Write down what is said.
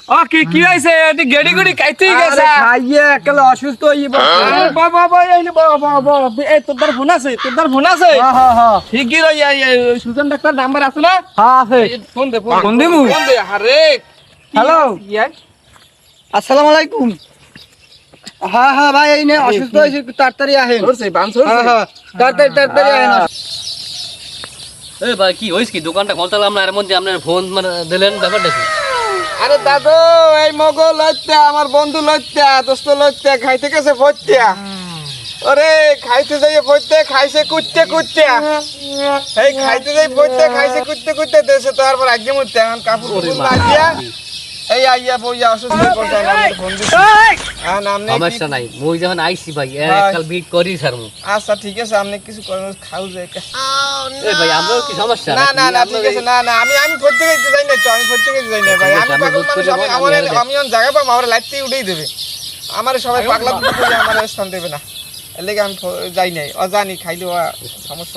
ও কি কি হইছে এটি গেডি গড়ি কাইতেই গেছে খাইয়ে একেবারে অসুস্থ হইব। বাবা এই এই তোর ফোন আছে হ্যাঁ ঠিকই রই সুজন ডাক্তার নাম্বার আছে না আছে। ফোন দে ফোন দিমু? ফোন দে আরে হ্যালো ইয়ার আসসালামু আলাইকুম। হ্যাঁ ভাই এই নে অসুস্থ হয়েছে একটু তাড়াতাড়ি আহেন। ধরছে বান হ্যাঁ তাড়াতাড়ি আহেন। এ ভাই কি হইছে কি দোকানটা খুলতালাম না এর মধ্যে আপনার ফোন মানে দিলেন ব্যাপারটা কি? আরে দাদু এই মগো লইত্যা আমার বন্ধু লইত্যা দোস্ত লইত্যা খাইতে গেছে ভত্যা ওরে খাইতে যাইয়ে ভত্যা খাইছে কুত্তে এই খাইতে যাই ভত্যা খাইছে কুত্তে দেশে তারপর আগে মধ্যে এখন কাপড় লাগিয়া এই আইয়া বইয়া অসুস্থ করতে আমার ফোন দিছে নাম নেই সমস্যা নাই মুই যখন আইছি ভাই কাল বিট করি স্যার মু আচ্ছা ঠিক আছে আপনি কিছু করেন খাও যে এ ভাই আমরাও কি সমস্যা না ঠিক আছে না আমি ভর্তি করতে যাই না তো আমি ভর্তি করতে যাই না ভাই আমি পাগল মানুষ আমি অন জায়গা পাবো আমার লাইটটি উঠেই দেবে আমার সবাই পাগলা করে আমার স্থান দেবে না এর লেগে আমি যাই নাই অজানি খাইলেও সমস্যা